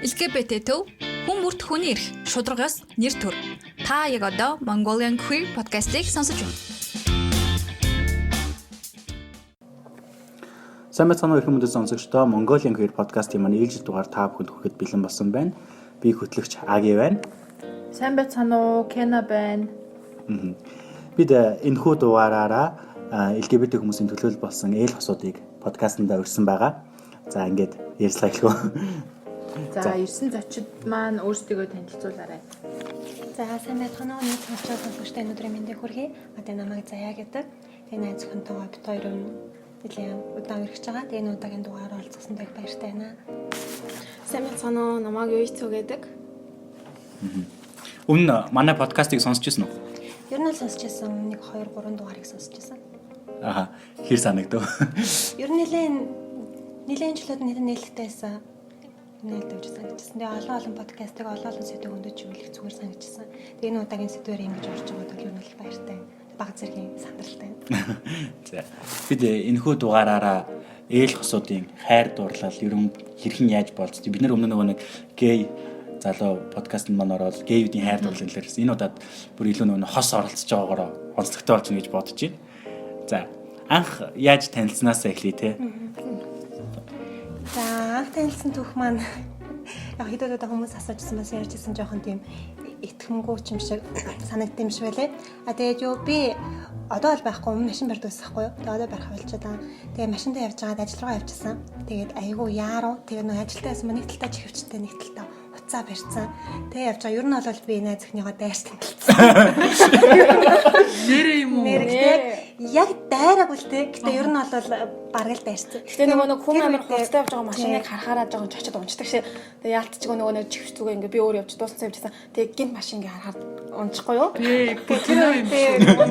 LGBT төв хүн бүрт хүний эрх, шударгаас нэр төр. Та яг одоо Mongolian Queer podcast-ийг сонсож байна. Сайн байцгаана уу эрхэм мэдээ сонсогчдоо. Mongolian Queer podcast-ийн маань ээлжид дугаар та бүхэнд хүрэхэд бэлэн болсон байна. Би хөтлөгч Аги байна. Сайн байцгаана уу Кена байна. Бид энэхүү дугаараараа LGBT хүмүүсийн төлөөлөл болсон ээл хосуудыг подкастнда өргөсөн байгаа. За ингээд ярьцлага эхлэв. За ирсэн зочид маань өөрсдөө танилцуулаарай. За сайн байцгаана уу нийт сонсогчдод өнөөдрийн мэндийг хүргэе. Одоо намайг Заяа гэдэг. Тэгээ найз зөвхөнтэйгээ бит хоёр нэлийн удаан өргөж байгаа. Тэгээ энэ удаагийн дугаар олцсон дэх баяртай байна. Сайн байцгаана уу намайг Юйцүү гэдэг. Өмнө манай подкастыг сонсч ирсэн үү? Ер нь л сонсч байсан. 1 2 3 дугаарыг сонсч байсан. Аха, хэр санагдав? Ер нь нэлийн жилүүд нээлттэйсэн. Нээлттэй санагдчихсан. Тэгээ олон подкастыг олон сэдвийг өндөж өгөх зүгээр санагдчихсан. Тэгээ энэ удаагийн сэдвээр ингэж орж байгаа бол ер нь л баяртай. Бага зэргийн сандралтай. За. Бид энэхүү дугаараараа ээл хосуудын хайр дурлал ерөн хэрхэн яаж болцдог. Бид нар өмнө нэг гей залуу подкастт маань ороод гейүүдийн хайр дурлал хэлээрсэн. Энэ удаад бүр илүү нэг хос оролцож байгаагаар онцлогтой болчихно гэж бодож байна. За. Анх яаж танилцсанаас эхлэе те. За анх танилцсан түүх маань яг хэдүүдэд хүмүүс асуужсан бас ярьжсэн жоохон тийм итгэмгүй юм шиг санагдсан юм шиг байлээ. Тэгээд би одоо л байхгүй машин барьдаас байхгүй юу. Тэгээд одоо барих болчиход байгаа. Тэгээд машиндаа явж байгаад ажил руу явчихсан. Тэгээд айгүй яаруу. Тэгээд нэг ажилтаас нэг талтаа чихвчтэй нэг талтаа уцаа барьсан. Тэгээд явж байгаа. Ер нь бол би найз өхнийгөө дайрч танилцсан. Нэрээ юм уу? Яг дайраагүй л те. Гэтэ ер нь бол бараг л дайрсан. Гэтэ нөгөө хүн амар хурцтай явж байгаа машиныг харахаараа жоохон чочод унцдаг шээ. Тэгээ яалтчгүй нөгөө нэг чихвч зүгээ ингээ би өөр явж дууссан явжсан. Тэгээ гинт машин ингээ харахаар унчихгүй юу? Тэр нөгөө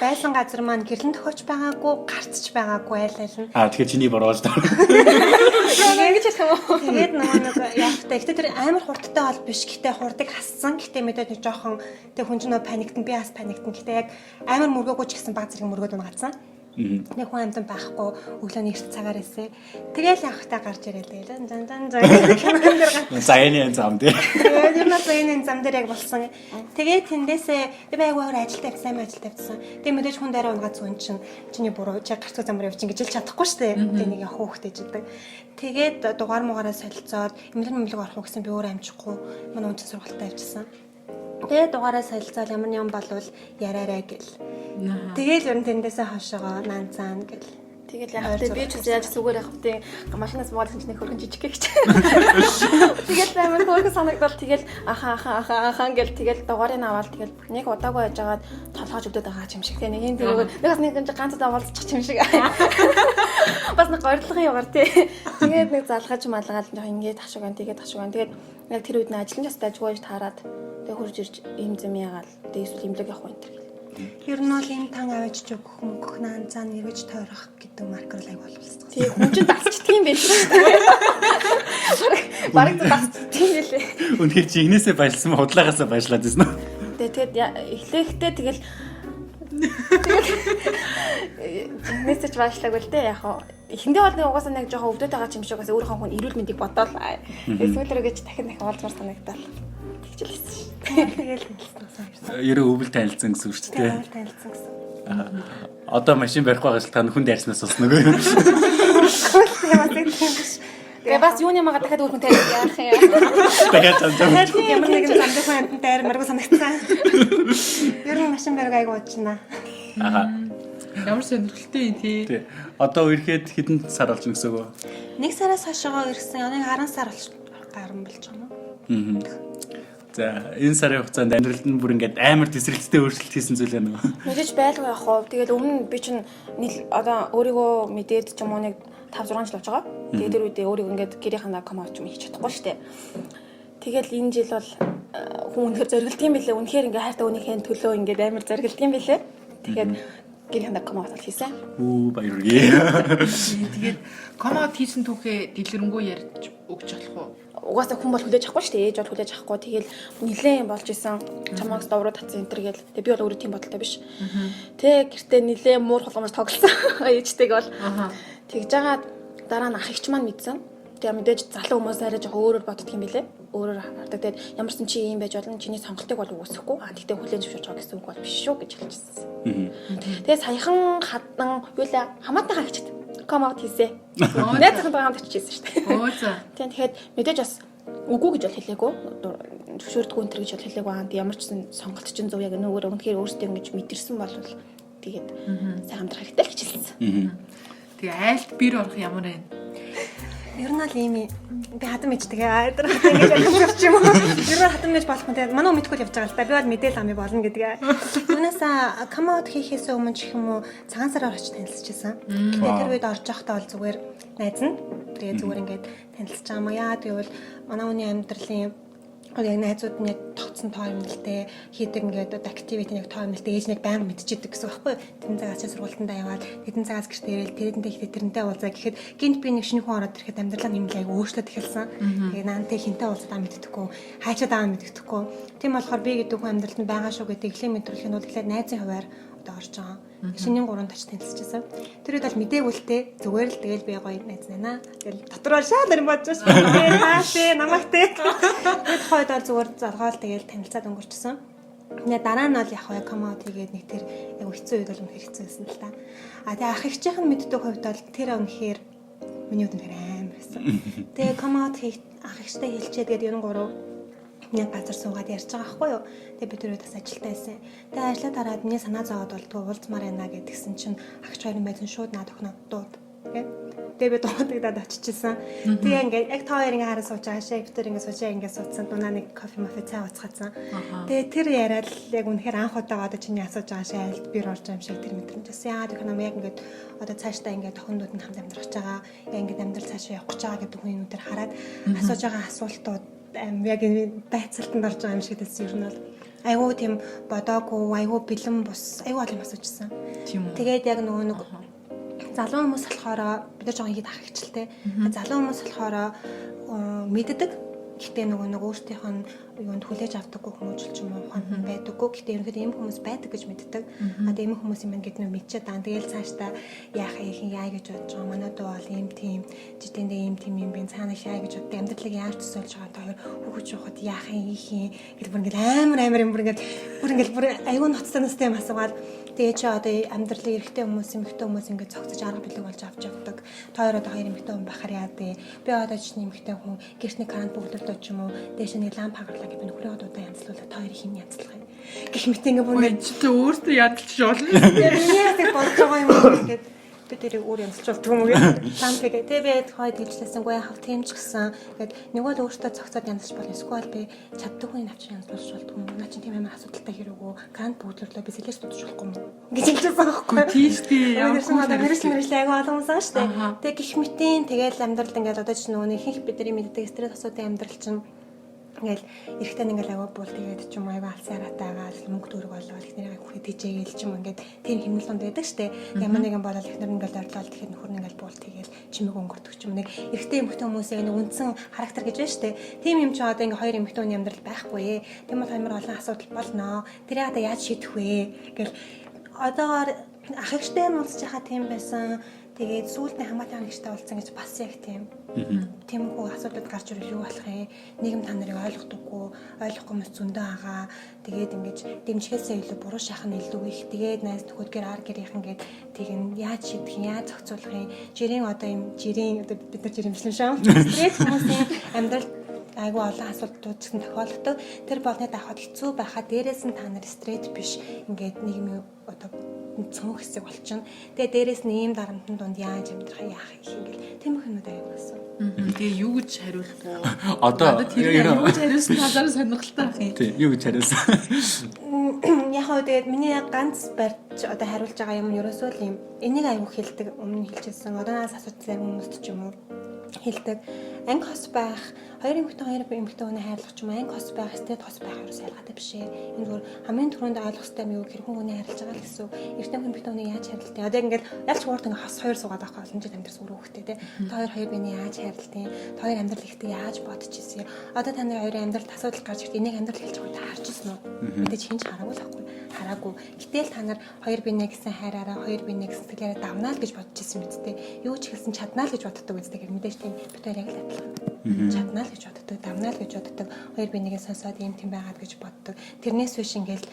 байсан газар маань гэрлэн төхөж байгаагүй, гарцж байгаагүй айл нь. Тэгэхээр чиний борооч таа. Ингэж хэлэх юм уу? Тэгээд нөгөө яахтай. Гэтэ тэр амар хурдтай бол биш. Гэтэ хурдыг хассан. Гэтэ мэдээд нэг жоохон тэг хүн ч нөө паниктан би бас паниктан. Гэтэ яг амар мөргөөгүй ч гэсэн баг зэрэг мөргөөд унагацсан. Нэг хүн амтан байхгүй өглөөний эрт цагаар эсэ. Тэгэл явахтаа гарч ирэл тэгэл зан. Заяаны зам дээр. Тэгээд ер нь заяаны зам дээр яг болсон. Тэгээд тэндээсээ би айгуугаар ажилтаа сайн ажил тавьсан. Тэгээд мэдээж хүн дараа унгаад зүүн чиний буруу чи гарцгүй замаар явчих ингэж чадахгүй шүү дээ. Тэгээд нэг хөөхтэй жидэг. Тэгээд дугаар муугаараа солилцоод эмнэлэг орох уу гэсэн би өөр амжихгүй манай үнцэн сургалтад авчихсан. Тэгээд дугаараа солилцоод ямар юм болвол яраарай гэл. Тэгэл ер нь тэндээсээ хашаага наанцаан гэл. Тэгэл яг би ч яаж зүгээр явах вэ? Машинаас муулсан чинь хөргөн жижиг гэж. Тэгэл амар хөргөн санагдал тэгэл ахаа гэл тэгэл дугаарыг аваад тэгэл нэг удаагүй яжгаад толгойж өгдөд байгаа юм шиг. Тэг нэг юм нэгээс нэг ганц удаа болцчих юм шиг. Бас нэг горилгын яваар тий. Тэгээд нэг залгаж малгаал жоох ингээд ташуугаан тэгээд яг тэр үед нь ажлын част ажгүйж таарад тэг хурж ирж ийм зэм ягаал тэг эсвэл имлэг явах энэ. Ер нь бол энэ тан аваач өгөх мөнгөх наанцаа нэрвэж тойрох гэдэг маркер лайг боловсон. Тий хүн чинь дасчдаг юм байл. Бараг дасчдаг юм байлээ. Үнэхээр чи игнээсээ баярлсан худлаагаасаа баярлаад байсан уу? Тэгээд эхлэхдээ тэгэл мессеж баашлаагүй л дээ яг хаа. Эхэндээ бол нэг угаасаа нэг жоохон өвдөд байгаа юм шиг бас өөрийнхөө хүн эрүүл мэндийг бодоол. Эсвэл дахин олдмар санагдал. Тэгжлээсэн шүү. Тэгэл танилцсан. Ерөө өвөл танилцсан гэсэн үг шүү дээ. Танилцсан гэсэн. Одоо машин барих байгаас л та хүн дайрснаас болсон нөгөө. Тэгээ бас юуны магаа дахиад өөр хүн тариад яах юм. Дахиад Ямар нэгэн замдын амтан дайр маргу санагдсан. Ер нь машин барих айгу уучна. Аха. Ямар сонирхолтой тий. Тий. Одоо ирэхэд хэдэн сар болж гэсэн үг? 1 сараас хойшоо ирсэн. Нэг 10 сар гарсан болж байгаа юм. За энэ сарын хугацаанд амьдралд нь бүр ингээд амар тесрэлттэй өөрчлөлт хийсэн зүйл байна уу? Мэдээж байлгүй яах вэ? Тэгээд өмнө би чинь одоо өөрийгөө мэдээд ч юм уу нэг 5 6 жил болж байгаа. Тэгээд тэр үедээ өөрийгөө ингээд гэрийнхаа комач юм хийж чадахгүй шүү дээ. Тэгэл энэ жил бол хүн үнэхээр зориглд юм бэлээ. Үнэхээр ингээд хайртай хүнийхээ төлөө ингээд амар зориглд юм бэлээ. Тэгээд гэрийнхаа комач хийсэн. Баяр хүргэе. Тэгээд комод хийсэн түүхээ дэлгэрэнгүй ярьж өгч болох уу? Угаасаа хүн бол хүлээж авахгүй шүү дээ. Ээж бол хүлээж авахгүй. Тэгэл нилээн болж исэн. Чамаас довроо татсан энэ төр гээл. Тэг би бол өөрөө тийм бодолтой биш. Тэг гэртээ нилээн муур холгомж тоглосон. Ээжтэйг бол. Тэгж жагаад дараа нь ах ихч маань мэдсэн. Тэгээ мэдээж залуу хүмүүс арай жоо өөрөөр боддог юм билэ. Өөрөөр хардаг. Тэгээд ямар ч чи ийм байж болно. Чиний сонголтыг бол үүсэхгүй. Тэгтээ хүлээн зөвшөөрч байгаа гэсэн үг бол биш шүү гэж хэлчихсэн. Тэгээ саяхан хатан юу лээ хамаатан хаагчд come out хийсэ. Найзхан байгаа хамт хийжсэн шүү дээ. Оо за. Тэгэхээр мэдээж бас үгүй гэж бол хэлээгүй. Зөвшөөрдгөө энэ гэж бол хэлээгүй. Ямар ч сонголт чинь зөв яг нөгөө үнэхээр өөртөө ингэж мэдэрсэн бол тэгээд сайн хамтрах хэрэгтэй л гэж хэлсэн. Тэгээ айлт бир орох ямар вэ? Ер нь л ийм би хатан мэж тэгээ тэр хатан гэж ойлгож юм уу? Ер нь хатан мэж болох юм тэгээ манай мэдгүй явж байгаа л та. Би бол мэдээл амыг болно гэдэг. Юунасаа come out хийхээс өмнө ч юм уу цагаан сараар очиж танилцчихсан. Тэгээ тэр үед орж явахдаа бол зүгээр найз нь тэгээ зүгээр ингээд танилцж байгаа юм яа тэгвэл манай хүний амьдралын яг найзууд нь тогтсон тоо юм л те хийдэг ингээд activity нэг тоо юм л те ээж нэг байнга мэдчихэдэг гэсэн байхгүй тэдэн цагаас сургуультандаа яваад тэдэн цагаас гэртээ ирэл тэрэнтэй уулзаа гэхэд гинт би нэг шинэ хүн ороод ирэхэд амьдралаа нэмэлт аяг өөрчлөд эхэлсэн. Тэгээ наантай хинтээ уулзаад мэддэхгүй хайчаад байгаа мэддэхгүй. Тийм болохоор би гэдэг хүн амьдралд нь байгаа шүү гэдэг тэглээ мэдрэх нь бол тэгэхээр найзын хуваар одоо орж байгаа. Шинийн 3 тач танилцчихсан. Тэр үед бол мдээгүй л те зүгээр л тэгэл би гоё найз нана. Тэгэл дотроо шаал юм бодож байна. Хаашээ намайг те. Тэгэд хойд бол зүгээр залгаал тэгэл танилцаад өнгөрчихсөн. Тэгээ дараа нь бол яг хаа come out хийгээд нэг тэр яг хэцүү үед бол үнэхээр хэцүү байсан л та. А тэгээ ах ихчийнхэн мэддэг хувьд бол тэр үнэхээр миний үед үнэхээр амар байсан. Тэгээ come out хийх ах ихтэй хэлчихэд гээд 93 нэг газар суугаад ярьж байгаа байхгүй юу. Тэгээ бид түрүү бас ажилтаа байсан. Тэгээ ажлаа дараад миний санаа зовоод болдгоо уулзмаар байна гэдгсэн чинь агч хоёрын байсан шууд наад охин дууд. Тэгээ би дуудагдаад очижсэн. Тэгээ ингээд яг та хоёр ингээ хараа сууж байгаа шээ. Бид тэр ингээ суучаа ингээ суудсан. Дунаа нэг кофе мафе цай ууцгаасан. Тэгээ тэр яриад яг үнэхээр анх удаа одоо чиний асууж байгаа шээ. Айлд бир орж байгаа юм шиг тэр мэдрэмж байсан. Яа гэх юм яг ингээд одоо цаашдаа ингээд охиндууд нь хамт амьдрах гэж байгаа. Яг ингээд амьдрал цаашаа явах гэж байгаа гэдэг хүнээр хараад асууж байгаа асуултууд яг байцаалтанд орж байгаа юм шиг байсан юм бол айгуу тийм бодоогүй айгуу бэлэн бус айгуу олон асуужсан. Тэгээд яг нөгөө нэг залуу хүмүүс болохоор бид нар жоохон ихэд ахигчлээ. Залуу хүмүүс болохоор мэддэг. Гэхдээ нөгөө өөртөөх нь юунд хүлээж авдаггүй хүмүүс ч юм уу хон байдаггүй. Гэхдээ ерөнхийдөө ийм хүмүүс байдаг гэж мэддэг. Одоо ийм хүмүүс юм гэдэг нь мэдчихэд дан тэгэл цаашдаа яах яа гэж бодож байгаа. Манай дуу бол ийм тийм житэндээ ийм тийм юм би цаана шаа гэж боддог. Амьдралыг яаж төсөөлж байгаа та хоёр хүүхэд жоохот яах юм гэл бүр ингээл амар юм бүр ингээл аюу ноцтой настай юм асуугаад тэгээ чи одоо амьдралын эрэгтэй хүмүүс эмэгтэй хүмүүс ингээд цогцож арга билэг болж авч явдаг. Та хоёр одоо хоёр эмэгтэй хүн бахаар яа дээ. Би одоо чинь эмэгтэй хүн гэрчний карант бүгдөлдөө ч юм уу дээш нэг ламп хагарлаа гэж би нөхрөө удаа янзлуулаад та хоёрын хин янзлах юм. Гэх мэт ингээд бүр ингээд чи өөртөө ядалж болно. Яг бодож байгаа юм ингээд би тэрийг өөр янзлуулдаг юм уу гэдэг. Лампыг тэгээ би хойд хэлжлээсэнгүй яхав тийм ч гэсэн ингээд нэг бол өөртөө цогцоод янзлж болно. Эсвэл би чаддаггүй навч янзлуулж болдог юм. Наа чи тийм амар асуудалтай хэрэггүй. Карант бүгдлөөрлөө би сэлээс дутж болохгүй юм. Гэж хэлж байгаа байхгүй. Тийм шүү дээ. Ямар ч юм одоо мэрэгчлээ аягүй олон хүмүүс байгаа шүү дээ. Тэгээ гих мэтийн тэгээл амьдрал ингээд одоо ч нөгөө ихэнх бидний мэддэг стресс асуудын амьдрал чинь ингээл эрэхтэн ингээл аягүй буул тэгээд ч юм аягүй алсын аратаагаа мөнгө төгрөг болоод ихнэрээ хүүхэд тийжээл ч юм ингээд тийм хэмнэлэнд байдаг штэ. Ямар нэгэн болол ихнэр ингээл орлол тэгэхээр нөхөр ингээл буул тэгээд чимэг өнгөрдөг ч юм нэг эрэхтэн эмэгтэй хүмүүсийн нэг үндсэн характер гэж байна штэ. Тийм юм чи одоо ингээ хоёр эмэгтэй хүний амьдрал байхгүй. Тийм бол амар олон асуудал болно. Тэрийг одоо яаж шийдэх вэ гэл одоогоор ах ихтэй нь уулзж байхад тийм байсан. Тэгээд сүүлдээ хамаатан нэгтэй уулзсан гэж бас яг тиймэрхүү асуудал гарч ирэл юу болох юм? Нийгэм та нарыг ойлгохдаггүй, ойлгохгүй мэт зөндөө байгаа. Тэгээд ингэж дэмжихээсээ илүү буруу шахах нь илүү их. Тэгээд найз нөхөдгөр ар гэрийнхэн гээд тийг нь яаж шийдэх юм, яаж зохицуулах юм? Жирийн одоо бид нар жирэмслэн шам. Тэгээд хүмүүсийн амьдрал айгүй олон асуудлууд гэсэн тохиолддог. Тэр болны дахад хэцүү байхад дээрээс нь та нар стресс биш. Ингээд нийгмийн одоо цөөх хэсэг болчихно. Тэгээ дээрээс нь ийм дарамтны дунд яаж амьдрах яах ингээл тийм их юмуд аяг байсан. Тэгээ юу гэж хариулах вэ? Одоо тэр юу гэж хариулсан талаар сонирхолтой ах юм. Тийм юу гэж хариулсан. Яг хөө тэгээд миний ганц барьж одоо хариулж байгаа юм нь ерөөсөө л юм. Энийг аяг хэлдэг өмнө хэлчихсэн. Одоонаас асуудал хүмүүст ч юм уу хэлдэг. Анги хос байх, хоёр эмэгтэй хүний хайрлах ч юм анги хос байх, стэд хос байх ерөөс ялгаатай биш ээ. Энэ зүгээр хамгийн түрүүнд ойлгох хэрэгтэй юм юу хэрхэн хүний хайрлаж байгаа л гэсэн. Эртний эмэгтэй хүний яаж хайрлалтай. Одоо ингээд ялч хуурд ингээд хос хоёр суугаад авах боломжтой амьдрал өөрөө хөхтэй те. Та хоёр биений яаж хайрлалтай. Та хоёр амьдрал ихтэй яаж бодож ирсэн. Одоо та нарын хоёрын амьдралд асуудал гарч ирт энийг амьдрал хэлж байгаа та харж ирсэн үү? Мэдээж хинж хараагүй л байхгүй. Хараагүй. Гэтэл та нар хоёр биенээ гэсэн хайраараа хоёр биенээ гэсэн сэтгэлээрээ давнаа л гэж бодож ирсэн мэт те. Юу ч хэлсэн чаднаа л гэж боддог үстэй. Мэдээж тийм бид хоёр яг л бодлого. Чаднаа л гэж боддог, давнаа л гэж боддог. Хоёр би нэгээ сонсоод юм тийм байгаад гэж боддог. Тэрнээс биш ингээл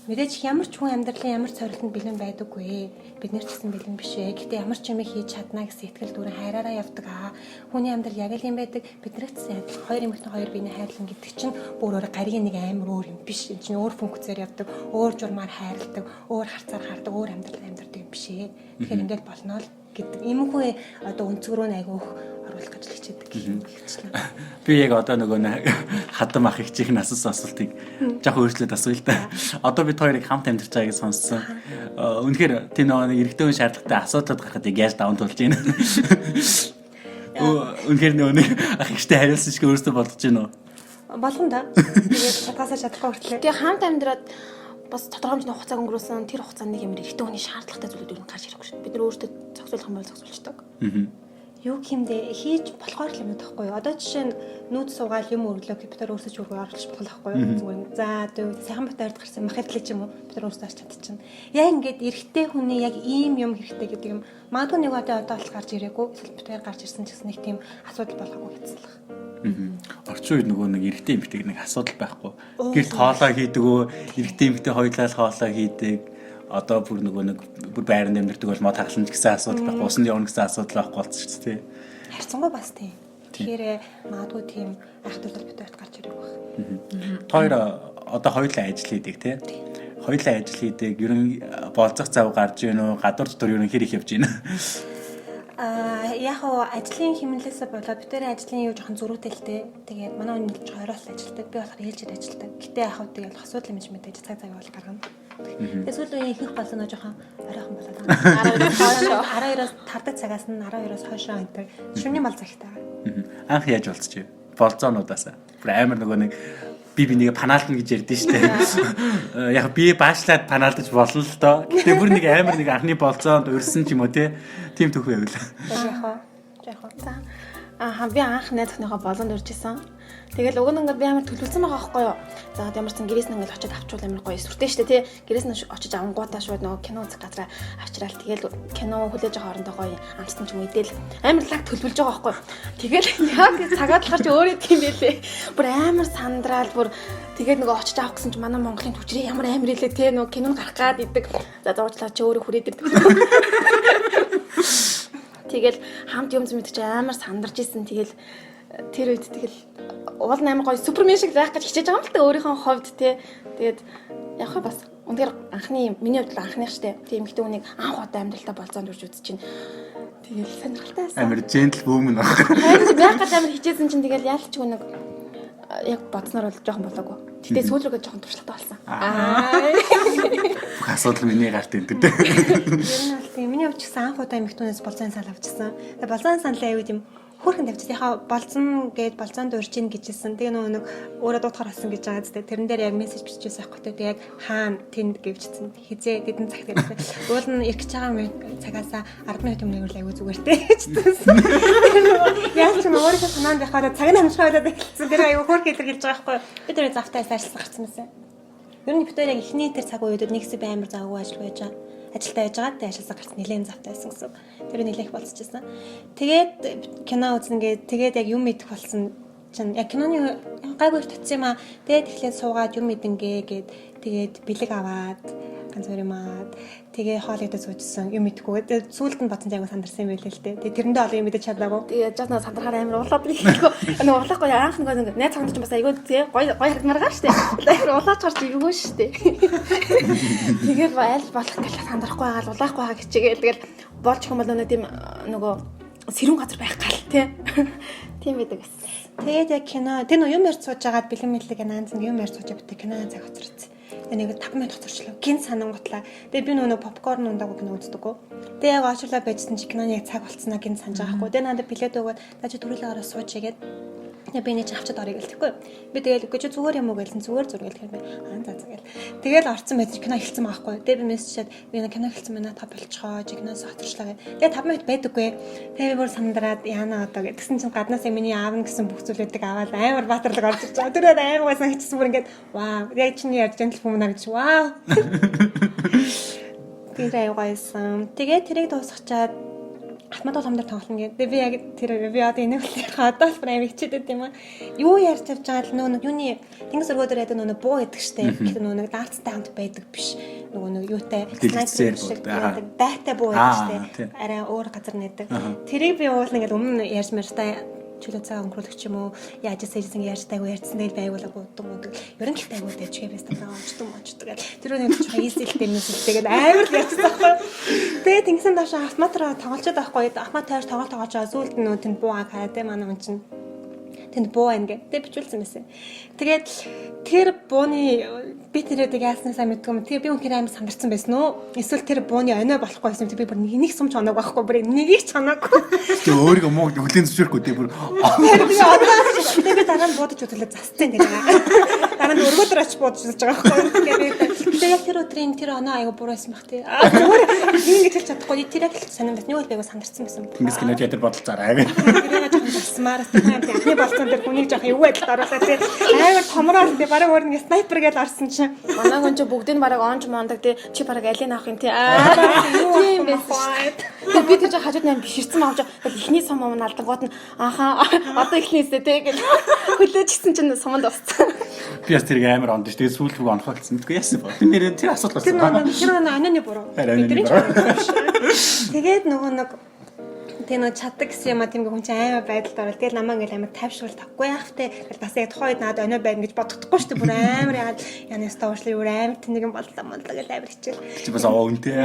мэдээж ямар ч хүн амьдралын ямар цорилтонд бэлэн байдаггүй. Бид нэр ч гэсэн бэлэн биш ээ. Гэтэ ямар ч юм хийж чадна гэсэн итгэл дүүрэн хайраараа явдаг аа. Хүний амьдрал яг л юм байдаг. Бид нарт сайн хоёр эмэгтэй хоёр биений хайрлан гэдэг чинь бүр өөр гаригийн нэг амар өөр юм биш. Энэ чинь өөр функцээр явдаг, өөр журмаар хайрладаг, өөр харцаар хардаг, өөр амьдрал амьдардаг юм биш ээ. Тэгэхээр ингээд болно л гэдэг. Иймэрхүү одоо өнцгөрөө айгүйх оруулах гэж хичээдэг юм хэлчихлээ. Би яг одоо нөгөө хадам ах их чих насас асуултыг жоох өөрчлөөд асууя л да. Одоо бид хоёрыг хамт амьдарч байгааг сонссон. Үнэхээр тийм нөгөө эрэгтэй хүн шаардлагатай асуудлууд гарахад яг яаж даван тулж байна. Үнэхээр нөгөө ах ихтэй хариулсан шиг өөрөөсөө бодож байна уу? Болгон да. Тэгээд шатгаасаа чадахгүй хүртлээ. Тэгээ хамт амьдраад бас тодорхой хэмжээний хугацааг өнгөрөөсөн тэр хугацаанд нэг юм эрэгтэй хүний шаардлагатай зүйлүүд юу гарч ирэхгүй шүү. Бид нар өөрсдөө зохицуулах юм бол зохицуулдаг. Юу гэмдэ хийж болохоор л юм таахгүй юу? Одоо жишээ нь нүүд суугаал юм өрлөө бид нар өөрсдөө ч үргэлж оруулж болох байхгүй юу? Зүгээр. За сайхан батард гарсан махитлэг ч юм уу бид нар өөрсдөө арч чадчихна. Яг ингээд эрэгтэй хүний яг ийм юм хэрэгтэй гэдэг юм. Магадгүй нэг одоо бол гарч ирээгүй. Эсвэл бид гарч ирсэн ч гэсэн нэг тийм асуудал болохгүй хэцэлх. Орчин үед нөгөө нэг эрэгтэй эмэгтэй нэг асуудал байхгүй. Гэрт хоолоо хийдэг өө, эрэгтэй эмэгтэй хоёулаа хоолоо хийдэг. Одоо бүр нөгөө нэг бүр байранд амьдардаг бол мод хагална гэсэн асуудал байхгүй, усанд явна гэсэн асуудал байхгүй болсон шүү дээ. Харьцангуй бас тийм. Тэгэхээр магадгүй тийм айхтар бид барт гарч ирэх байх. Хоёр одоо хоёулаа ажил хийдэг тий. Хоёулаа ажил хийдэг. Ер нь болцох зав гарч ийн үү? Гадуур дотор ер нь хэр их явж байна? Яг уу ажлын хэмнэлээсээ болоод битэрийн ажлын юу жоохон зөрүүтэй л дээ. Тэгээд манай хүн ч хоёроос ажилдаг. Би болохоор ээлжид ажилдаг. Гэтэ яг уу тэгээд асуудал юм шиг мэдээж цаг цаг явуул гаргана. Тэгээд сүүл үеийн ихэнх болсон нь жоохон оройхон болоод байгаа. 12-оос 5 цагаас нь 12-оос хойшоо өнтер шөнийн мал цагтай. Анх яаж болцчих вэ? Болцоонуудаас. Бүр амар нөгөө нэг би бинийг панаалтна гэж ярьдэн штэ. Яг би баашлаад панаалтаж болно л доо. Гэтэ бүр нэг амар нэг анхны болцоонд урьсан ч юм уу те. Тим төхөө явлаа. Яг би анх найз охиныхоо болонд урьж исэн. Тэгэл уг нь ингээд би амар төлөвлөсөн байгаа байхгүй юу. За ямар ч гэрээс нь ингээд очиж авчвал амар гоё сүртэй штэ тий. Гэрээс нь очиж авангуудаа шууд нөгөө кино үзэх газараа авчраал. Тэгэл кино хүлээж байгаа хоорондоо гоё амтсан ч юм идэл амар лаг төлөвлөж байгаа байхгүй юу. Тэгэл яг цагаад талаар чи өөрөө тийм байлээ. Бүр амар сандраал бүр тэгээд нөгөө очиж авах гэсэн чи манай Монголын түвчрээ ямар амар илээ тий нөгөө кинонд гарах гад идэг. За зурчлаа чи өөрөө хүрээд идэг. Тэгэл хамт юм зү мэдчих амар сандарч исэн. Тэгэл тэр үед тэгэл уул амар гоё супермен шиг байх гэж хичээж байгаа юм л та өөрийнхөө хувьд те. Тэгээд яг хөө бас үнээр анхны миний хувьд анхных штэ. Тийм ихтэй үнийг анх удаа амьдралтаа болцоонд үрж үзэж чинь. Тэгэл сонирхолтой байсан. Амар джентл вумен аа. Хайр байх гэж амар хичээсэн чинь тэгэл яалч нэг яг бодсноор бол жоохон болоогүй. Гэтэ сүүлрүүгээ жоохон туршлагатай болсон. Бүх асуудал миний гарт энэ. Ер нь бол тийм миний хувьд ч гэсэн анх удаа эмэгтүүнээс болцооны санал авчихсан. Тэгээ болцооны саналаа аюу тийм хөөрхөн тавьчихсан. Яхаа болцсон гээд болцоонд урьж ийн гэжсэн. Тэгээ нөгөө нэг өөрөө дуутахаар болсон гэж байгаа зү. Тэрэн дээр яг мессеж биччихсэн байхгүй те. Тэгээ яг хаана тэнд гэвчихсэн. Хизээ тэдэн цагт гэсэн. Уул нь ирэх гэж байгаа цагаасаа 10 минут өмнө ирвэл аюу зүгээр те гэжсэн. Яг ч өөрийнхөө санаанд байхаараа цаг нь хамшгaalаад эхэлсэн. Тэр аюу хөөрхөн илэрхийлж байгаа байхгүй. Би тэр завтай ажилласан гарсан юмсан. Ер нь битээр яг эхний тэр цаг үеүүд нэгсээ би амар завгүй ажил байж байгаа. Ажилдаа байж байгаа. Тэгээ ажилласаа гарсан нэлээд завтай байсан гэсэн. Тэр нэлээх болчихсон. Тэгээд кино үзэн тэгээд яг юм мэдэх болсон чинь яг киноны гайгүй татсан юм аа. Тэгээд эхлээд суугаад юм мэдэнгээ гээд тэгээд бэлэг аваад ганц хоёр юмаад тэгээ хоолойдоо суужсан юм мэдхгүй. Тэгээд сүүлд нь бодсон айгу сандарсан юм байлээ л дээ. Тэгээд тэрэндээ олон юм мэдэж чадаагүй. Тэгээд жаа сандрахаар амар уулаад ирэхгүй. Нөгөө уулахгүй анх нөгөө найз цаанд ч бас айгу тий гоё харагдмаар байгаа штэ. Тэгэхээр уулаач гарч иргөө штэ. Тэгээд аль болох гэж сандрахгүй байгаа уулаахгүй байгаа хичээгээл тэгэл болж юм бол нөгөө сэрүүн газар байх гал тий. Тийм байдаг гэсэн. Тэгээд яг кино тэр нөө юм ярьж сууж агаад бэлэн мэдлэг ананз юм ярьж сууж битээ кино цаг хоцорч. Нэг 5 минут хоцорчлоо. Гин санангутлаа. Тэгээд би нөгөө попкорн ундаг кино үздэггүй. Тэгээд яг очрлоо байжсан чи киноны яг цаг болцсноо гин санаж байгаа хгүй. Тэгээд надад билет өгөөд та чи төрөлөө ороо сууж игээд би нэг авчид орё гэлтэхгүй. Би тэгэл үгүй чи зүгээр юм уу гэлсэн зүгээр зургал гэхээр би за гэл. Тэгэл орцсон байж кино эхэлсэн байхгүй. Тэгээ би мессежэд би кино эхэлсэн байна та болцохоо киноос хоцорчлаа гэ. Тэгээ 5 минут байдаггүй. Тэгээ би бүр сандраад яана одоо гэ. Тэгсэн чинь гаднаас миний аавн гэсэн бүх зүйлүүдийг аваад амар баатарлаг орж ирж байгаа. Тэр амар байсан хэцсэн бүр ингээд вау. Яг чиний ярьж байгаа хүмүүс гэж вау. Тэр аюугайсан. Тэгээ тэрийг дуусгачаад автомат болгоом дээр тоглоно гэдэг. Тэгээ би яг тэр би одоо энийг одоо л прайм хичээдэг юм аа. Юу ярьж тавьж байгаа л нөгөө юуны тэнгис өргөө дээр яадаг нөгөө буу гэдэг штеп. Тэгэхээр нөгөө дарттай хамт байдаг биш. Нөгөө юутай дайтай буу байдаг штеп. Арай өөр газар нэдэг. Тэрийг би уулна гэдэг өмнө ярьж мэртай чөлөө цаг өнгөрүүлэх юм уу яаж ирсэн ярьж тайгуу ярьсан дээр байгуулаагүй удам уу ер нь л тайгуу дэжгээ байсан очдог тэр нэг ч хийсэлтэй юмс тэгээд амар л ярьсан байхгүй тэгээд тэнгисэн даашаа автоматраа тоглолцоод байхгүй автомат тайр тоглолт тоглож байгаа зүйлд нөө тэнд буу хараад манай хүн чинь тэнд буу ингээд тэг бичүүлсэн байсан тэгээд тэр бууны би тэрийг яаснасаа мэдгүй юм. Тэгээ би үнхээр амар сандарсан байсан уу? Эсвэл тэр бууны оноо болохгүй байсан. Би бүр нэг сум ч оноог байхгүй. Бүр нэгийг ч оноогүй. Тэгээ өөрийгөө муу хүлэн зөвшөөрөхгүй тэгээ бүр. Тэгээ би дараа нь буудаж үзлээ засцсан гэж байгаа. Дараа нь өргөдөр очиж буудаж үзэж байгаа байхгүй. Тэгээ тэр өдрийн тэр оноо аяга буруу байсан баг тий. Ингэж хэлж чадахгүй. Тэр яг л сонирм байсан. Юу л байга сандарсан байсан. Тэнгис кино театр бодолцаараа аваа. Тэгээ жоохон засмаар анхны болсон тэр хүнийг жоохон юу байдалд оруулаад тий. Амар томроо тий бараг өөр нэг снайпер гэж орсон чинь манай хүн ч бүгдийг бараг онж мондаг тий чи бараг алийг авах юм тий тийм байсан. Би тийж хажууд нэм биширсэн авч ихний сум юм алдангууд нь ааха одоо ихнээсээ тий гэж хөлөөжсэн чинь суманд усцсан. Би бас тэрийг амар онд шүү. Тэгээ сүүл рүү онох болсон. Мэдгүй яасан ба. Тэр асуудал болсон. Тэр ананы буруу. Тэгээд нөгөө нэг тэгээ чаддаг гэсэн юм а тийм хүн чинь аймаа байдалд орол. Тэгэл намаа ингээл амар тайвшруулт авахгүй яах те. Бас яг тухайд надад өнөө байна гэж бодохдохгүй шүү дээ. Бүр амар яагаад янаас тоошлоо юу амар тэнэг юм боллоо гэж амар хичээл. Чи бас оо үнтэй.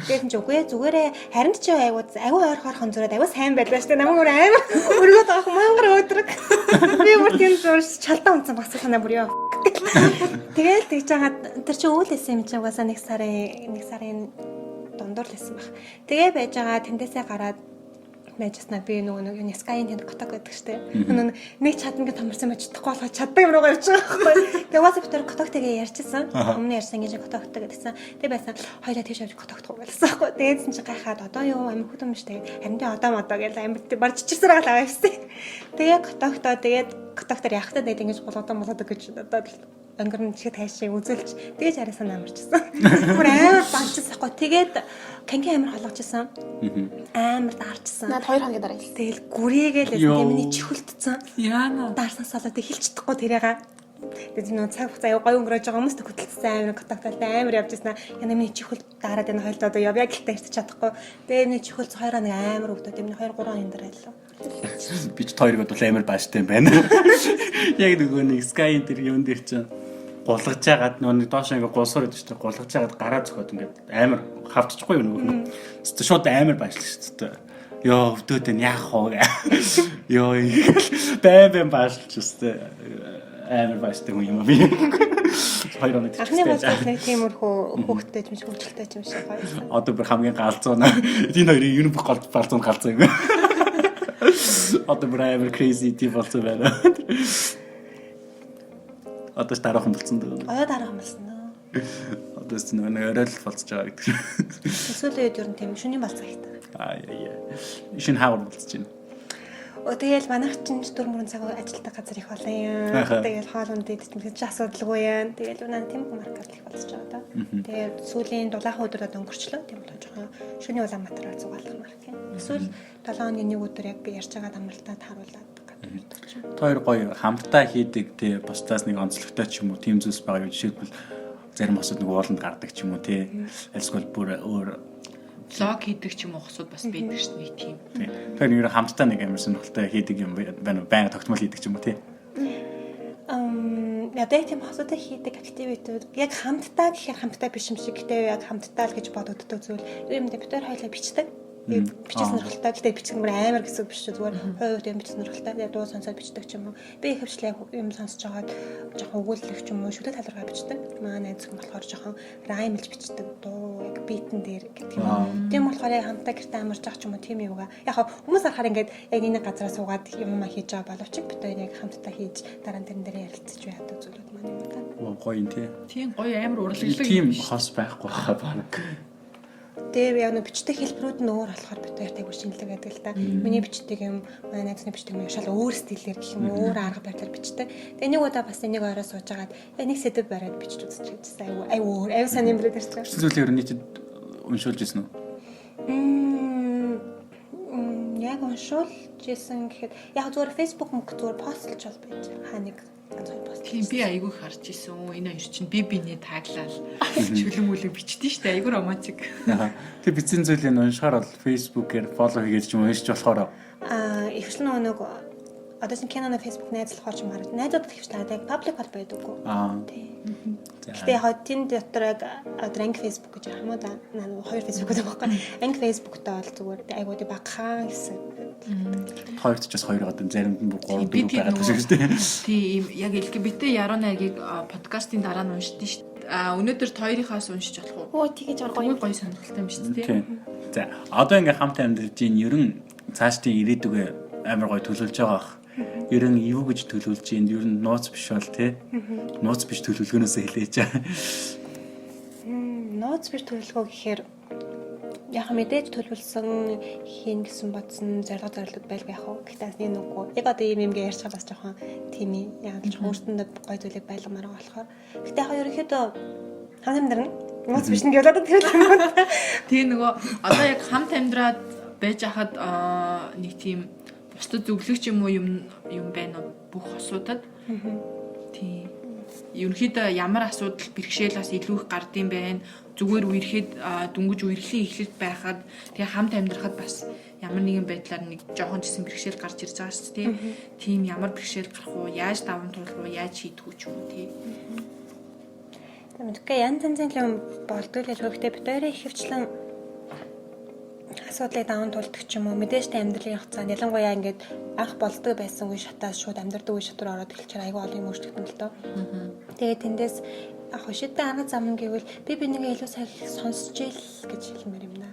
Тэгээд ч үгүй зүгээрээ харин ч айгуу ойр хорхон зүрээд айгуу сайн байлаа шүү дээ. Намаа бүр амар өргөд авах мангар өдрөг. Би бүр тийм зурс чалдаа унцсан бас санаа бүр ёо. Тэгэл тэгж жагаад тэр чи үүлээсэн юм чи угаасаа нэг сарын дундуур л байсан баг. Тэгээ байж байгаа тэндээсээ гараад мэжснаа би нөгөө нэг Sky-ийн тэнд готог байдаг штэ. Нэг чадна гэж тамарсан байж чадахгүй болохоо чаддаг юм руугаа явж байгаа байхгүй. Тэгээ WhatsApp дээр готогтэйгээ ярьчихсан. Өмнө ярьсан гэж готогтэй гэдсэн. Тэгээ байсан хоёроо тийш авч готогтох байлсан байхгүй. Тэгээдсэн чи гайхаад одоо юу амин хөдөн юм штэ. Харин тэ одоо модоо гэж амин барж чичсээр байгаа авчихсан. Тэгээ готогтоо тэгээд готогтоор яхахтаа тэгээд ингэж болгоод гэж одоо өнгөрн чиг тайшиг үзүүлж тэгэж харасан амарчсан. Бүр амар банчсахгүй. Тэгээд канки амар холгожсэн. Амар даарчсан. Наад 2 хоногийн дараа хэлсэн. Тэгэл гүрээгээл миний чихүүлтцэн. Яана. Даарснаас болоод эхэлж чадахгүй тэрээга. Тэгээд нөө цаг хугацаа гоё өнгөрөөж байгаа хүмүүст хөтөлсөн амар контакттай амар явж ирсэн. Яна миний чихүүл дараад энэ хоёрт одоо явъя гэлтэй ирч чадахгүй. Тэгээд миний чихүүл 2 хоног амар өгдөө. Тэгээд 2 3 хоногийн дараа яллаа. Би ч хоёрыг бол амар бааштай юм байна. Яг нөгөө нэг Sky-ийн тэр юм дээр чинь гулгаж жагаад нөгөө доош ингээ гулсуур гэдэг чинь гулгаж жагаад гараа зөхөд ингээд амар хавччихгүй юу нөгөө. Шууд амар баашлаа шүү дээ. Йоо өвдөд энэ яах вэ? Йоо бэм баашлж шүү дээ. Амар бааштай юм би. Хоёр оног анхны бодлоор нэг тиймэрхүү хөөхтэй юм шиг хөвчлөлтэй юм шиг гоё. Одоо бүр хамгийн галзуу наа. Энэ хоёрын юниб галзуу галзуу юм. Одоо бүр амар crazy тийм болсон байна. Одоо дараахан болсон дөө. Одоо дараахан болсон дөө. Одоо ч нэг орой л болцож байгаа гэдэг. Эсвэл үед ер нь тийм шөнийн болцоо ихтэй. Яа. Шин хавар болцож байна. Тэгэл манайх чинь 4 цаг ажилтдаг газар их болоо юм. Тэгэл хоол ундид ч асуудалгүй юм. Тэгэл унаа тийм маркер их болцож байгаа да. Тэгээд сүүлийн дулаахан өдрөд өнгөрчлөө. Тийм бол жоохон шөнийн Улаанбаатараар зугаалах марк юм. Эсвэл 7 хоногийн нэг өдөр яг ярьж байгаа амралтад харуулаад хоёр гоё хамтдаа хийдэг тий бусдаас нэг онцлогтой ч юм уу тийм зүйлс байгаа юу жишээлбэл зарим босод нэг ууланд гардаг ч юм уу тий альсгүй бүр өөр влог хийдэг ч юм уу хосууд бас байдаг шүү дээ тийм. Тэр нэр хамтдаа нэг амар сонирхолтой хийдэг юм байна уу байнга тогтмол хийдэг ч юм уу тий. Ядаа тийм хосуудаа хийдэг активитүүд яг хамтдаа гэхээр хамтдаа биш юм шиг гэдэг яг хамтдаа л гэж бодогддог зүйл. Юм дээр бид хоёр хоёлаа бичдэг. Бичсэн сонирхолтой гэхдээ бичих юм амар гэсэн биш зүгээр хувь юм бичсэн сонирхолтой тэгээд дуу сонсоод бичдэг ч юм уу би их хвчлээ юм сонсож байгаад жоохон өгүүлэх ч юм уу шүлэг талбараа бичдэг манай найз хүн болохоор жоохон раймлж бичдэг дуу яг битэн дээр гэдэг юм тийм болохоор яг хамтаа гэртээ амарч байгаа ч юм уу тийм юугаа яг хүмүүс харахаар ингээд яг энэ газараа суугаад юм хийж байгаа боловч бид хоёр яг хамтаа хийж дараа нь тэрэн дээр ярилцаж байдаг зүйлүүд маань юм даа гоё юм тий тийм гоё амар урлаглаг тийм хос байхгүй хаа баг дээр яг нэг бичдэг хэлбэрүүд нь өөр болохоор бид хоёр тайгуур шинэлэг байдаг л та. Миний бичдэг юм, манай найзны бичдэг юм шал өөр стилээр гэх юм уу, өөр арга барилаар бичдэг. Тэгээ нэг удаа бас энийг орой суужгаад нэг сэдв бариад бичиж үзчихэж байсан. Аюу өөр, аюу сайн юм билээ тэрч. Зүйлээр нийтэд уншуулж ирсэн үү? яг уншуулж исэн гэхэд яг зүгээр Facebook мөнгө зүгээр постлж бол байж хаа нэг ганц хоёр пост. Тийм би айгүй харж исэн. Энэ хоёр чинь биний таглал шүлэн мүлэг бичдэж штэ айгүй романтик. Тэг бичсэн зүйлийг уншихаар бол Facebook-ээр фоллоу хийгээд ч юм уншиж болохоор ихвчлэн нэг одоо чинь киноны Facebook найзлахаар ч юм хараад найзуудад ихвчлэн яг паблик бол байдаггүй. Тийм. Гэтэ хотын дотор яг анги Facebook гэж хамаа да хоёр Facebook гэдэг байхгүй. Анги Facebook-тэй бол зүгээр айгуудыг багхаа гэсэн. Хоёрт ч бас хоёр одоо заримд нь 3 4 байгаад байгаа шүү дээ. Тийм яг LGBT яруу найргийг подкастын дараа нь уншдээ шүү дээ. Өнөөдөр хоёрынхаас уншиж болох уу? Оо тэгэж гоё Гоё сонирхолтой юм шүү дээ. Тийм. За одоо ингээ хамт амьдарч ийн ерөн цаашдын ирээдүгэ амар гоё төлөвлөж байгаа бах. Ерөн юу гэж төлөвлөж ийн ер нь нууц биш бол тий. Нууц биш төлөвлөгөөнөөсөө хэлээч. Нууц биш төлөвлөгөө гэхээр яг мэдээж төлөвлөсөн хийн гэсэн бодсон зорилгод байлгүй яах вэ? Гэхдээ энэ үгүй. Яг одоо юм юмгээ ярьж байгаа бас жоохон тийм яг л өөртөндөө гоё зүйлийг байлгамаар байгаа болохоор. Гэхдээ яг ерөнхийдөө хамт амьдрна. Нууц биш нэг яваад тэр юм байна. Тэгээ нөгөө одоо яг хамт амьдраад байж хахад нэг тийм бусдад зөвлөгч юм уу юм байна уу бүх асуудад. Тийм. Ерөнхийдөө ямар асуудал бэрхшээл бас илүү их гардыг байна. Зүгээр үерхэд дүнгиж үерхлийн эхлэлд байхад тэгээ хамт амьдрахад бас ямар нэгэн байдлаар нэг жоохон ч гэсэн бэрхшээл гарч ирж байгаа шүү дээ. Тийм ямар бэрхшээл гарах уу, яаж даван туулах уу, яаж шийдэх үү ч юм уу тий. Тэгмээ янз янзын юм болдгоо гэж хөвгтэй бид өөрөө их хвчлэн асуудлыг даван туулдаг ч юм уу мэдээж амьдралын хугацаанд ялангуяа ингээд анх болдог байсан үе шатаас шууд амьдрдаг үе шат руу ороод эхэлчихээр айгүй олон юм өөрчлөгдөн л доо. Тэгээд тэндээс яг шийдтэй арга зам гэвэл би бинийгээ илүү сайн сонсч ил гэж хэлмээр юм да.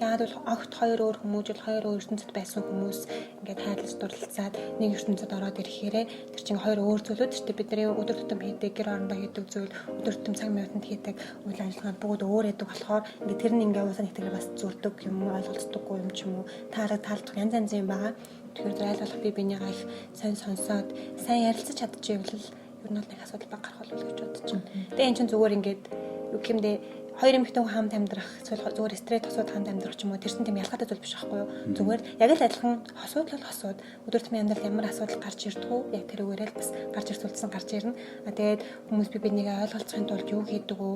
Яагаад бол огт хоёр өөр хүмүүжил хоёр өөр ертөнцид байсан хүмүүс ингээд хайрлаж дурлалцаад нэг ертөнцид ороод ирэхээрээ тэр чинь хоёр өөр зүйлүүд ч бидний өдөр тутам хийдэг гэр орондоо хийдэг зүйл өдөр тутам цаг минутанд хийдэг үйл ажиллагаа бүгд өөр эдэг болохоор ингээд тэр нь ингээд уусаа нэгтгэр бас зүрдэг юм ойлголцдоггүй юм ч юм уу таалагдах янз янз юм байгаа. Тэгэхээр айлгуулах би бинийгаа их сайн сонсоод сайн ярилцаж чадчихвэл ер нь бол нэг асуудал баг гарах болов гэж бодож байна. Тэгээ эн чинь зүгээр ингээд юу гэмдээ хоёр эмэгтэй хамт амьдрах зүгээр стресс тосууд хамт амьдрах ч юм уу тэрсэн тийм ялгаатай зүйл биш байхгүй юу? Зүгээр яг л адилхан хосууд л хосууд өдөр тутмын амьдрал ямар асуудал гарч ирдгүү яг тэрүүгээрээ л бас гарч ирсэн гарч ирнэ. Тэгээд хүмүүс би бинийг ойлголцохын тулд юу хийдэг үү?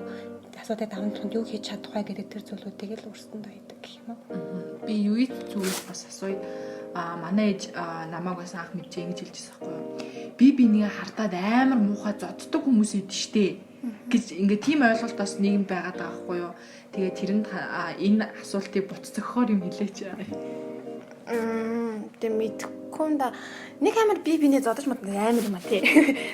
Асуудыг даван тулд юу хийж чадах вэ гэдэг тэр зүйлүүдийг л өөрсөндөө хийдэг гэх юм уу? Би юу их зүйлс бас асууя. Манай ээж намайг бас анх мэдж ингэж хэлжсэн байхгүй юу? Би бинийг хардаад амар муухай зодддаг хүмүүс идэв штэ гэж ингээ тийм ойлголт бас нийгэм байгаад байгаа байхгүй юу? Тэгээ тэрэнд энэ асуултыг буццохоор юм хэлээч. Тэг мэдхгүй да нэг амар биний зодож мод амар юм а тий.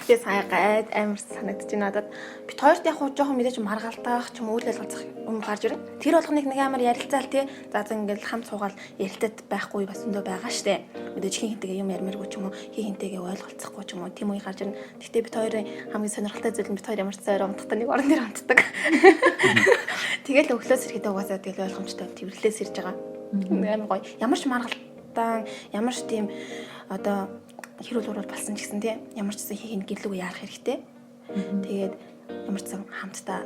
Тэгээ сая гайд амар санагдаж байна надад. Бид хоёрт яг хуу жоохон мэдээж маргаалтаах ч юм үйл ажиллагаах юм гарч ирнэ. Тэр болгоныг нэг амар ярилцаал тий. За ингээл хамт суугаал ярилцаад байхгүй бас өндөө байгаа штэ. Мэдээж хинтэйгээ юм ярмааргүй ч юм уу хинтэйгээ ойлголцохгүй ч юм уу тийм үе гарч ирнэ. Гэхдээ бид хоёрын хамгийн сонирхолтой зүйл нь бид хоёр ямар ч цайраа унтдаг нэг орон дээр унтдаг. Тэгэл өглөөс ирэхдээ угаасаа тэгэл ойлгомжтой тэрвэрлээс ирж байгаа. Амар гоё. Ямар ч маргаалтаа ямар ч тийм одоо хэрүүл урал болсон ч гэсэн тийм ямар ч хийх гэрлүүг яарах хэрэгтэй. Тэгээд ямар ч хамтдаа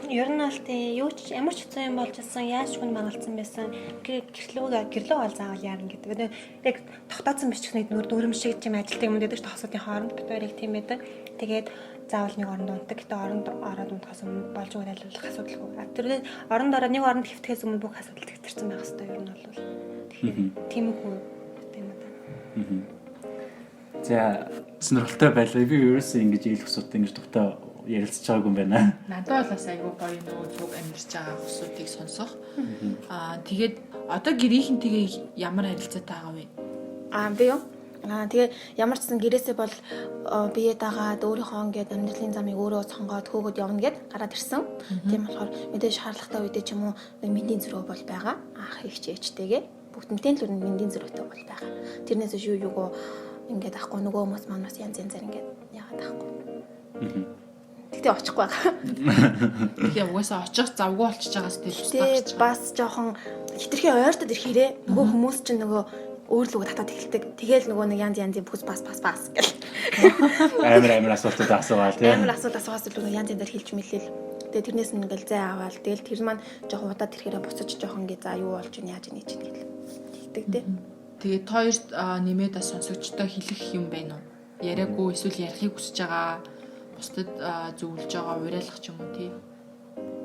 ер нь бол тийм юу ч ямар ч хэцүү юм болж ирсэн яаж ч хүн магалцсан байсан гэрлөө бол заавал яарна гэдэг. Яг тогтооцсон биш ч гэсэн дүрм шиг юм ажилтдаг юм дэдэг ч тосуудын хооронд бид хоёрыг тийм байдаг. Тэгээд заавал нэг оронд унтдаг. Гэтэ оронд ороод унтахаас өмнө болж байгаа айлуулах асуудалгүй. Тэр оронд ороод нэг оронд хэвтгэхээс өмнө бүх асуудал төвтөрсөн байх хэрэгтэй ер нь бол. Тэгэхээр тийм үү тийм үү. За сонирхолтой байлаа. Би ерөөсөө ингэж ил хөсөттэй ингэж тогтоо ярилцж байгаагүй юм байна. Надад бол бас айгүй гоё нөгөө зүг амьдарч байгаа хүмүүсийг сонсох. Тэгээд одоо гэрийнхэнтэйгээ ямар харилцаатай байгаа вэ? Би юу? Тэгээ ямар ч сан гэрээсээ бол бие дагаад өөрийнхөө ингээд амьдралын замыг өөрөө сонгоод хөөгд явна гэд гараад ирсэн. Тийм болохоор мэдээж шаардлагатай үедээ ч юм уу мэндийн зөрөө бол байгаа. Ах их ч ээжтэйгээ бүгд мэдэн л мэндийн зөрөөтэй бол байгаа. Тэрнээс юу юугаа ингээд ахгүй нөгөө хүмүүс маань бас янз янзаар ингээд яагаад ахгүй. Тэгтээ очихгүй байгаа. Тэгээ угаасаа очих завгүй болчихж байгаас тэгээ бас жоохон хитрхи ойртод ирэхээрээ нөгөө хүмүүс чинь нөгөө өөрлөгөө татаад эхэлдэг. Тэгээл нөгөө нэг янз янзын бүс бас гэл. Амар асуултууд асуугаал тийм. Амар асуулт асуугаас илүү янз янзаар хэлж мэлээл. Тэгээ тэрнээс нь ингээл зай аваал. Тэгэл тэр маань жоохон удаад ирэхээрээ буцаж жоохон гээ за юу болж ин яаж ин гэж гэл. мэддэг тий. Тэгээд хоёрт нэмээд бас сонсогчдоо хэлэх юм байна уу? Яриаггүй эсвэл ярихыг хүсэж байгаа бусдад зөвлөж байгаа уриалгах ч юм уу тий.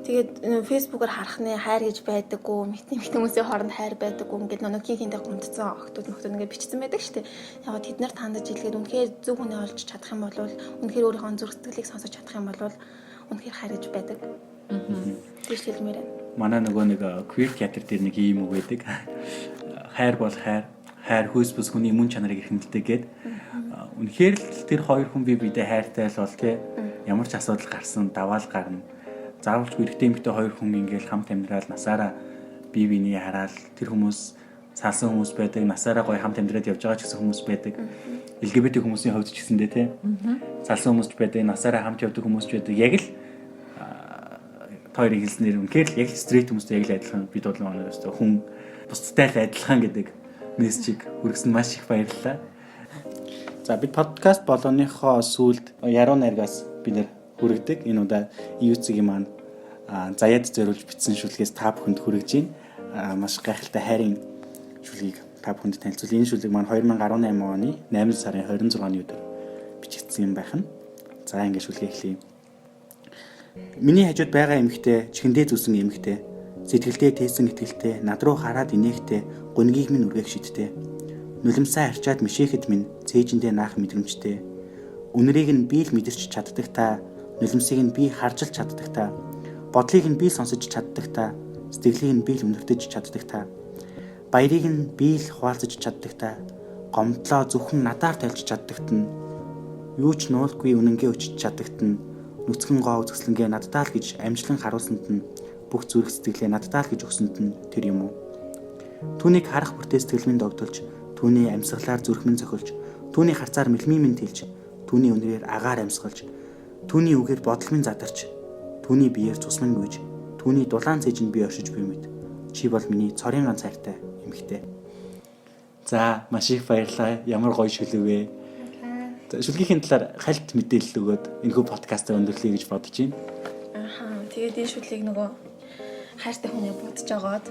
Тэгээд фэйсбүүкээр харахны хайр гэж байдаггүй, мэдтэн хүмүүсийн хооронд хайр байдаггүй ингээд нэг хинтээ гомдцсон охтууд нөхдөд ингээд бичсэн байдаг шүү дээ. Яг тэд нар тандаж илгээд үнэхээр зөв хүнээ олж чадах юм бол үнэхээр өөрийнхөө зүрх сэтгэлийг сонсож чадах юм бол үнэхээр хайр гэж байдаг. Тэгж хэлмээр байна. Манай нөгөө нэг queer театр дээр нэг юм үг байдаг. Хайр бол хайр хөөс бүс хүний мөн чанарыг эрхэмлдэг гээд үнэхээр л тэр хоёр хүн бие биедээ хайртай л бол тий ямар ч асуудал гарсан даваал гарна. Заавалч эрэгтэй эмэгтэй хоёр хүн ингээл хамт амьдрал насаараа бие биений хараал тэр хүмүүс салсан хүмүүс байдаг, насаараа гоё хамт амьдраад явж байгаа ч гэсэн хүмүүс байдаг. LGBT хүмүүсийн хувьд ч гэсэндээ тий салсан хүмүүс ч байдаг, насаараа хамт явдаг хүмүүс ч байдаг. Яг л хоёрыг хэлснээр үнэхээр л яг стрейт хүмүүстэй яг л адилхан бид бол өстой хүн бусдтай л адилхан гэдэг мессежийг хүргэсэн маш их баярлалаа. За бид подкаст болгоныхоо сүүлд яруу найргаас бид нэр хүргэдэг. Энэ удаа EUC-ийн маань заяад зориулж бичсэн шүлгээс та бүхэнд хүргэж байна. Маш гайхалтай хайрын шүлгийг та бүхэнд танилцуул. Энэ шүлгийг маань 2018 оны 8 сарын 26-ны өдөр бичигдсэн юм байх нь. За ингээд шүлгээ эхлэе. Миний хажууд байгаа эмэгтэй, чихэндээ зүсэн эмэгтэй, сэтгэлдээ тээсэн итгэлтэй, над руу хараад инээхтэй, гунгийг минь үргэх шидтэй. Нулимсаа арчаад мишээхэд минь цээжиндээ наах мэдрэмжтэй. Үнэрийг нь би л мэдэрч чаддаг та, нулимсыг нь би харж л чаддаг та, бодлыг нь би сонсож чаддаг та, сэтгэлийг нь би л үнэртэж чаддаг та, баярыг нь би л хуваалцаж чаддаг та, гомдлоо зөвхөн надаар тайлж чаддагт нь, юу ч нуулгүй үнэнгээ өчж чаддагт нь, нүцгэн гоо үзэсгэлэнгээ наддаа л гэж амжилан харуулсанд нь, бүх зүрх сэтгэлээ наддаа л гэж өгсөнд нь тэр юм уу? Түүнийг харах бүртээ сэтгэл минь догдолж, түүний амьсгалаар зүрх минь цохилж, түүний харцаар мэлмий минь тэлж, түүний үнрээр агаар амьсгалж, түүний үгээр бодол минь задарч, түүний биеэр цус минь гүйж, түүний дулаан цэжинд би оршиж буй мэд. Чи бол миний цорын ганц хайртай эмэгтэй. За маш их баярлалаа. Ямар гоё шүлэг вэ? За шүлгийн талаар хальт мэдээлэл өгөөд энэхүү подкастаа өндөрлөе гэж бодож байна. Тэгээд энэ шүлгийг нөгөө хайртай хүнээ бодож агаад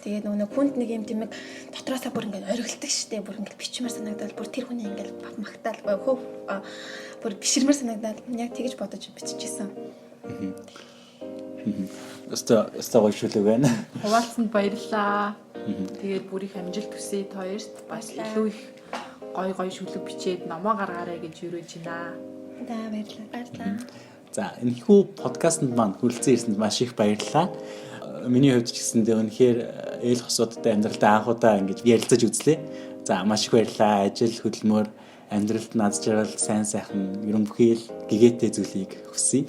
тэгээд нөгөө хүнд нэг юм тэмэг дотроосоо бүр ингээд оргилдаг штеп бүр ингээд бичмээр санагдал бүр тэр хүний ингээд магтаал хөв бүр биширмээр санагдал яг тэгэж бодож биччихсэн. Өстө гоё шүлэг байна. Хуваалцсанд баярлалаа. Тэгээд бүр их амжилт хүсье хоёрт. Бас илүү их гой шүлэг бичээд номоо гаргаарай гэж юрэж байна. За баярлалаа. За энэхүү подкастт маань хүрэлцэн ирсэнд маш их баярлалаа. Миний хувьд ч гэсэндээ үнэхээр ээл хосуудтай амьдралдаа анх удаа ингэж ярилцаж үзлээ. За маш их баярлалаа. Ажил хөдөлмөр амьдралд над жаргал сайн сайхан ерөнхийдөө гэгээтэй зүйлийг хүсье.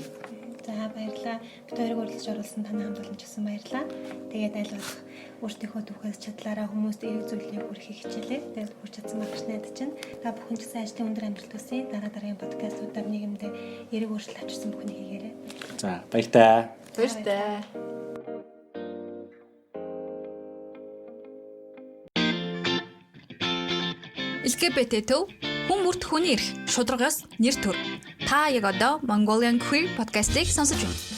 За баярлалаа. Бид хоёрыг урилж оруулсан танай хамт олонч гэсэн баярлалаа. Тэгээд аль болох өөртөөхөө түүхээс чадлаараа хүмүүст эерэг зүйлийг хүргэхийг хичээлээ. Тэгээд хүрч чадсан байх гэж найдаж байна. Та бүхэн ч гэсэн ажлын өндөр амжилт хүсье. Дараагийн подкастуудаар нийгэмдээ эерэг өөрчлөлт авчирсан бүхнийг хийгээрэй. За баяртай. Баяртай. LGBT төв хүн бүрт хүний эрх, шударгаас нэр төр. Та яг одоо Mongolian Queer podcast-ийг сонсож байна.